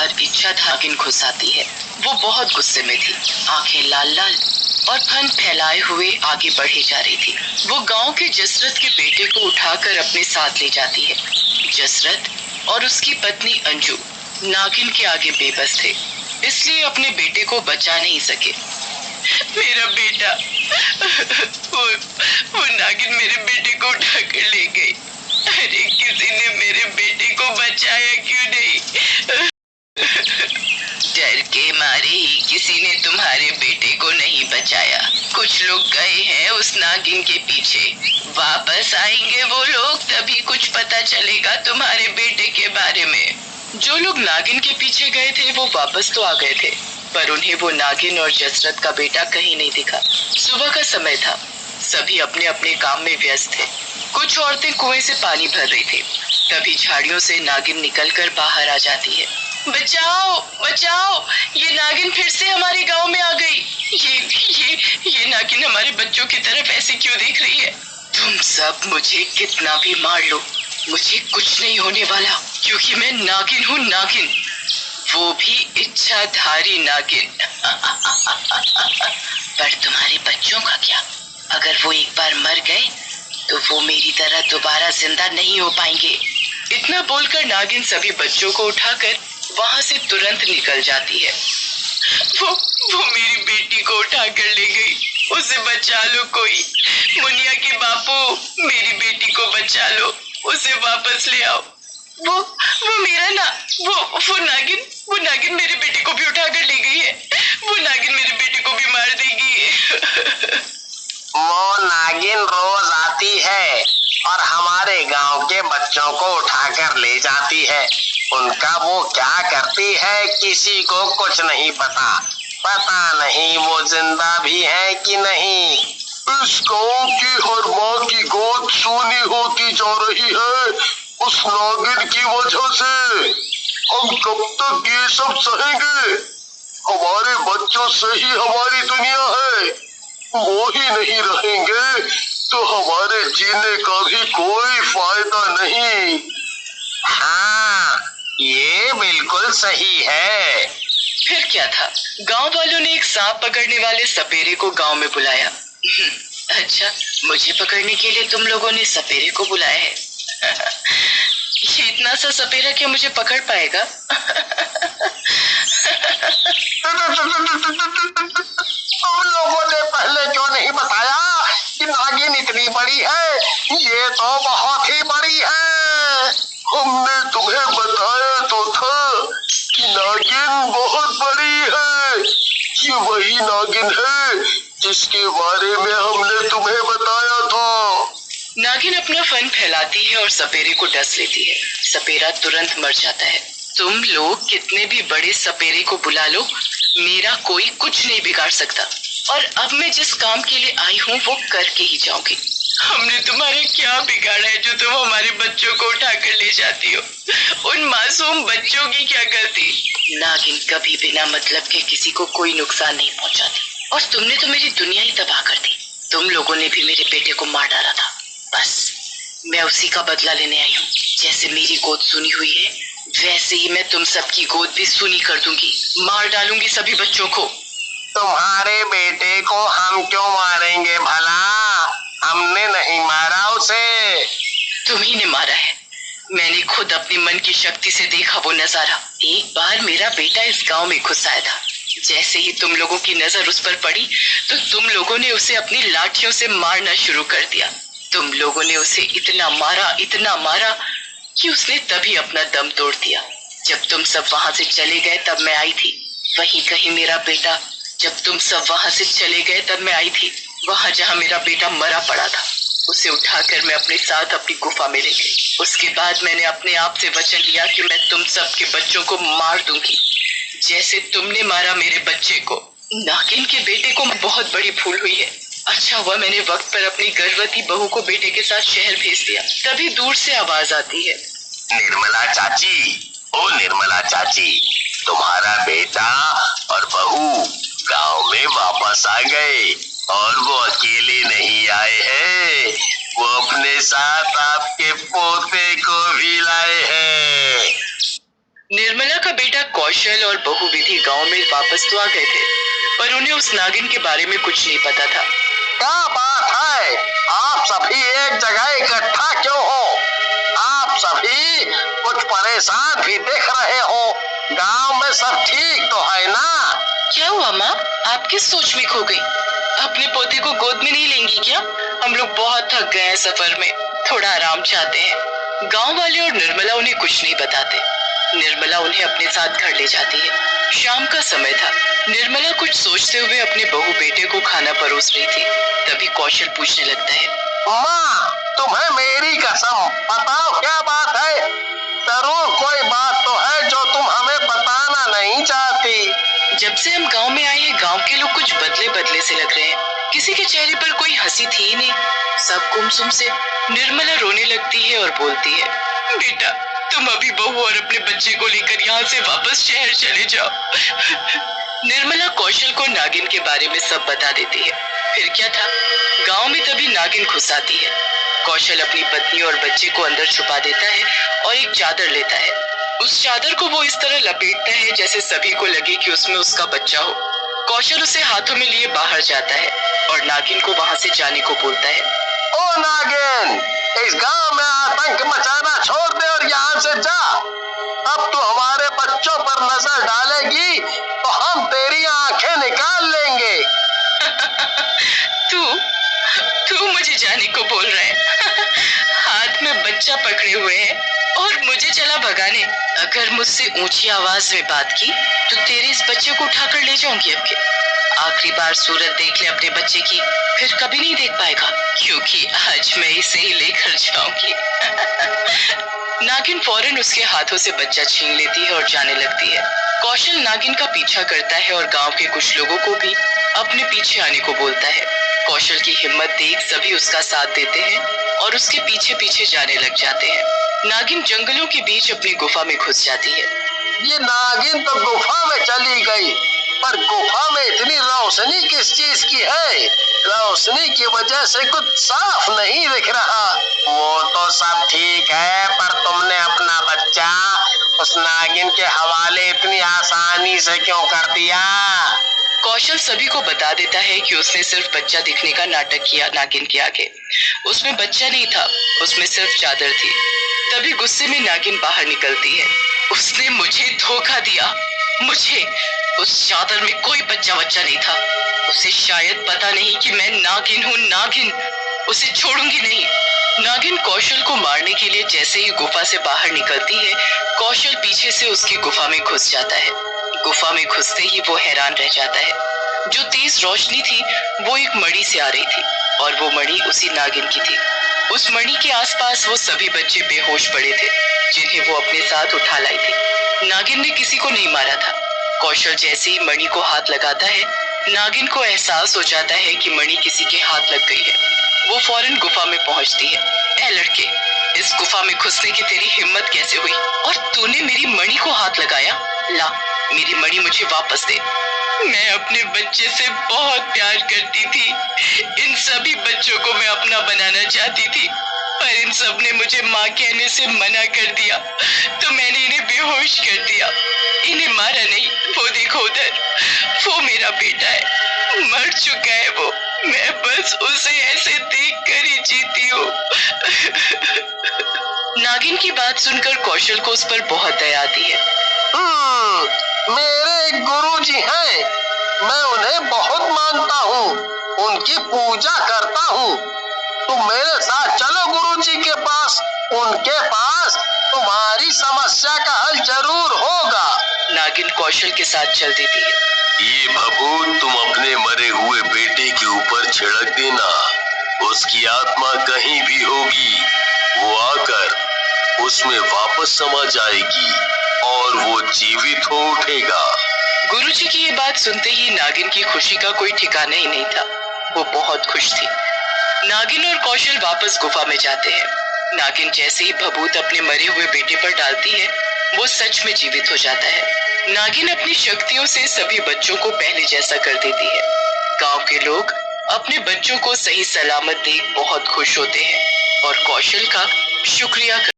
बार इच्छाधागिन घुस आती है। वो बहुत गुस्से में थी, आंखें लाल लाल और फन फैलाए हुए आगे बढ़े जा रही थी। वो गांव के जसरत के बेटे को उठाकर अपने साथ ले जाती है। जसरत और उसकी पत्नी अंजू नागिन के आगे बेबस थे, इसलिए अपने बेटे को बचा नहीं सके। मेरा बेटा, वो नागिन मेरे बेटे को उठाकर ले गई। अरे किसी ने मेरे बेटे को बचाया क्यों नहीं? डर के मारे ही किसी ने तुम्हारे बेटे को नहीं बचाया। कुछ लोग गए हैं उस नागिन के पीछे, वापस आएंगे वो लोग, तभी कुछ पता चलेगा तुम्हारे बेटे के बारे में। जो लोग नागिन के पीछे गए थे वो वापस तो आ गए थे, पर उन्हें वो नागिन और जसरत का बेटा कहीं नहीं दिखा। सुबह का समय था, सभी अपने अपने काम में व्यस्त थे। कुछ औरतें कुएं से पानी भर रही थी। तभी झाड़ियों से नागिन निकलकर बाहर आ जाती है। बचाओ बचाओ, ये नागिन फिर से हमारे गांव में आ गई। ये नागिन हमारे बच्चों की तरफ ऐसे क्यों देख रही है? तुम सब मुझे कितना भी मार लो, मुझे कुछ नहीं होने वाला, क्योंकि मैं नागिन हूँ, नागिन, वो भी इच्छाधारी नागिन। पर तुम्हारे बच्चों का क्या? अगर वो एक बार मर गए तो वो मेरी तरह दोबारा जिंदा नहीं हो पाएंगे। इतना बोलकर नागिन सभी बच्चों को उठाकर वहां से तुरंत निकल जाती है। वो मेरी बेटी को उठाकर ले गई, उसे बचा लो कोई। मुनिया के बापू, मेरी बेटी को बचा लो, उसे वापस ले आओ। वो मेरा ना, वो नागिन मेरे बेटे को भी उठाकर ले गई है। वो नागिन मेरे बेटे को भी मार देगी। वो नागिन रोज आती है और हमारे गांव के बच्चों को उठाकर ले जाती है। उनका वो क्या करती है किसी को कुछ नहीं पता। पता नहीं वो जिंदा भी है कि नहीं। इस गांव की हर माँ की गोद सूनी होती जा रही है उस नागिन की वजह से। हम कब तक ये सब सहेंगे? हमारे बच्चों से ही हमारी दुनिया है, वो ही नहीं रहेंगे तो हमारे जीने का भी कोई फायदा नहीं। हाँ, ये बिल्कुल सही है। फिर क्या था, गांव वालों ने एक सांप पकड़ने वाले सपेरे को गांव में बुलाया। अच्छा, मुझे पकड़ने के लिए तुम लोगों ने सपेरे को बुलाया है? ये इतना सा सपेरा क्या मुझे पकड़ पाएगा? तुम लोगों ने पहले क्यों नहीं बताया कि नागिन इतनी बड़ी है? ये तो बहुत ही बड़ी है। हमने तुम्हें बताया तो था कि नागिन बहुत बड़ी है। ये वही नागिन है जिसके बारे में हमने तुम्हें बताया था। नागिन अपना फन फैलाती है और सपेरे को डस लेती है। सपेरा तुरंत मर जाता है। तुम लोग कितने भी बड़े सपेरे को बुला लो, मेरा कोई कुछ नहीं बिगाड़ सकता। और अब मैं जिस काम के लिए आई हूँ वो करके ही जाऊंगी। हमने तुम्हारे क्या बिगाड़ा है जो तुम हमारे बच्चों को उठाकर ले जाती हो? उन मासूम बच्चों की क्या गलती? नागिन कभी बिना मतलब के किसी को कोई नुकसान नहीं पहुंचाती, और तुमने तो मेरी दुनिया ही तबाह कर दी। तुम लोगों ने भी मेरे बेटे को मार डाला था, बस मैं उसी का बदला लेने आई हूँ। जैसे मेरी गोद सुनी हुई है, वैसे ही मैं तुम सबकी गोद भी सुनी कर दूंगी। मार डालूंगी सभी बच्चों को। तुम्हारे बेटे को हम क्यों मारेंगे भला? हमने नहीं मारा उसे। तुम्ही ने मारा है। मैंने खुद अपने मन की शक्ति से देखा वो नजारा। एक बार मेरा बेटा इस गांव में घुस आया था। जैसे ही तुम लोगों की नजर उस पर पड़ी तो तुम लोगों ने उसे अपनी लाठियों से मारना शुरू कर दिया। तुम लोगों ने उसे इतना मारा कि उसने तभी अपना दम तोड़ दिया। जब तुम सब वहां से चले गए तब मैं आई थी। वहीं कहीं मेरा बेटा, जब तुम सब वहां से चले गए तब मैं आई थी, वहां जहां मेरा बेटा मरा पड़ा था। उसे उठाकर मैं अपने साथ अपनी गुफा में ले गई। उसके बाद मैंने अपने आप से वचन लिया कि मैं तुम सबके बच्चों को मार दूंगी, जैसे तुमने मारा मेरे बच्चे को। नागिन के बेटे को बहुत बड़ी भूल हुई है। अच्छा हुआ मैंने वक्त पर अपनी गर्भवती बहू को बेटे के साथ शहर भेज दिया। तभी दूर से आवाज आती है, निर्मला चाची, ओ निर्मला चाची, तुम्हारा बेटा और बहू गांव में वापस आ गए। और वो अकेले नहीं आए हैं, वो अपने साथ आपके पोते को भी लाए हैं। निर्मला का बेटा कौशल और बहू विधि गांव में वापस तो आ गए थे, पर उन्हें उस नागिन के बारे में कुछ नहीं पता था। क्या बात है, आप सभी एक जगह इकट्ठा क्यों हो? आप सभी कुछ परेशान भी दिख रहे हो। गांव में सब ठीक तो है ना? क्या हुआ माँ, आप किस सोच में खो गई? अपने पोते को गोद में नहीं लेंगी क्या? हम लोग बहुत थक गए हैं सफर में, थोड़ा आराम चाहते हैं। गांव वाले और निर्मला उन्हें कुछ नहीं बताते। निर्मला उन्हें अपने साथ घर ले जाती है। शाम का समय था। निर्मला कुछ सोचते हुए अपने बहू बेटे को खाना परोस रही थी। तभी कौशल पूछने लगता है, माँ, तुम्हें मेरी कसम, बताओ क्या बात है? जरूर कोई बात तो है जो तुम हमें बताना नहीं चाहती। जब से हम गांव में आए हैं, गांव के लोग कुछ बदले बदले से लग रहे हैं। किसी के चेहरे पर कोई हंसी थी ही नहीं, सब गुमसुम से। निर्मला रोने लगती है और बोलती है, बेटा तुम अभी बहू और अपने बच्चे को लेकर यहाँ से वापस शहर चले जाओ। निर्मला कौशल को नागिन के बारे में सब बता देती है। फिर क्या था, गांव में तभी नागिन घुस आती है। कौशल अपनी पत्नी और बच्चे को अंदर छुपा देता है और एक चादर लेता है। उस चादर को वो इस तरह लपेटता है जैसे सभी को लगे कि उसमें उसका बच्चा हो। कौशल उसे हाथों में लिए बाहर जाता है और नागिन को वहां से जाने को बोलता है। ओ नागिन, इस गांव में आतंक मचाना छोड़ दे और यहाँ से जा। अब तू हमारे बच्चों पर नजर डालेगी तो हम तेरी आंखें निकाल लेंगे। तू मुझे जाने को बोल रहा है? हाथ में बच्चा पकड़े हुए है और मुझे चला भगाने। अगर मुझसे ऊंची आवाज में बात की तो तेरे इस बच्चे को उठाकर ले जाऊंगी। अब के आखिरी बार सूरत देख ले अपने बच्चे की, फिर कभी नहीं देख पाएगा, क्योंकि आज मैं इसे ही लेकर जाऊंगी। नागिन फौरन उसके हाथों से बच्चा छीन लेती है और जाने लगती है। कौशल नागिन का पीछा करता है और गांव के कुछ लोगों को भी अपने पीछे आने को बोलता है। कौशल की हिम्मत देख सभी उसका साथ देते हैं और उसके पीछे पीछे जाने लग जाते हैं। नागिन जंगलों के बीच अपनी गुफा में घुस जाती है। ये नागिन तो गुफा में चली गई, पर गुफा में इतनी रोशनी किस चीज की है? रोशनी की वजह से कुछ साफ नहीं दिख रहा। वो तो सब ठीक है, पर तुमने अपना बच्चा उस नागिन के हवाले इतनी आसानी से क्यों कर दिया? कौशल सभी को बता देता है कि उसने सिर्फ बच्चा दिखने का नाटक किया नागिन के आगे। उसमें बच्चा नहीं था, उसमें सिर्फ चादर थी। तभी गुस्से में नागिन बाहर निकलती है। उसने मुझे धोखा दिया। मुझे उस चादर में कोई बच्चा नहीं था। उसे शायद पता नहीं कि मैं नागिन हूँ। नागिन, उसे छोड़ूंगी नहीं। नागिन कौशल को मारने के लिए जैसे ही गुफा से बाहर निकलती है, कौशल पीछे से उसकी गुफा में घुस जाता है। गुफा में घुसते ही वो हैरान रह जाता है। जो तेज रोशनी थी वो एक मणि से आ रही थी और वो मणि उसी नागिन की थी। उस मणि के आसपास वो सभी बच्चे बेहोश पड़े थे जिन्हें वो अपने साथ उठा लाई थी। नागिन ने किसी को नहीं मारा था। कौशल जैसे ही मणि को हाथ लगाता है, नागिन को एहसास हो जाता है कि मणि किसी के हाथ लग गई है। वो फौरन गुफा में पहुंचती है। ए लड़के, इस गुफा में घुसने की तेरी हिम्मत कैसे हुई? और तूने मेरी मणि को हाथ लगाया? ला, मेरी मणि मुझे वापस दे। मैं अपने बच्चे से बहुत प्यार करती थी। इन सभी बच्चों को मैं अपना बनाना चाहती थी, पर इन सब ने मुझे माँ कहने से मना कर दिया, तो मैंने इन्हें बेहोश कर दिया। इन्हें मारा नहीं। वो देखो उधर, वो मेरा बेटा है, मर चुका है वो। मैं बस उसे ऐसे देख कर ही जीती हूँ। नागिन की बात सुनकर कौशल को उस पर बहुत दया आती है। मेरे एक गुरुजी हैं, मैं उन्हें बहुत मानता हूँ, उनकी पूजा करता हूँ। तुम मेरे साथ चलो गुरुजी के पास, उनके पास तुम्हारी समस्या का हल जरूर होगा। नागिन कौशल के साथ चल देती है। ये भभूत तुम अपने मरे हुए बेटे के ऊपर छिड़क देना। उसकी आत्मा कहीं भी होगी, वो आकर उसमें वापस समा जाएगी और वो जीवित हो उठेगा। गुरुजी की ये बात सुनते ही नागिन की खुशी का कोई ठिकाना ही नहीं था। वो बहुत खुश थी। नागिन और कौशल वापस गुफा में जाते हैं। नागिन जैसे ही भभूत अपने मरे हुए बेटे पर डालती है, वो सच में जीवित हो जाता है। नागिन अपनी शक्तियों से सभी बच्चों को पहले जैसा कर देती है। गांव के लोग अपने बच्चों को सही सलामत देख बहुत खुश होते हैं और कौशल का शुक्रिया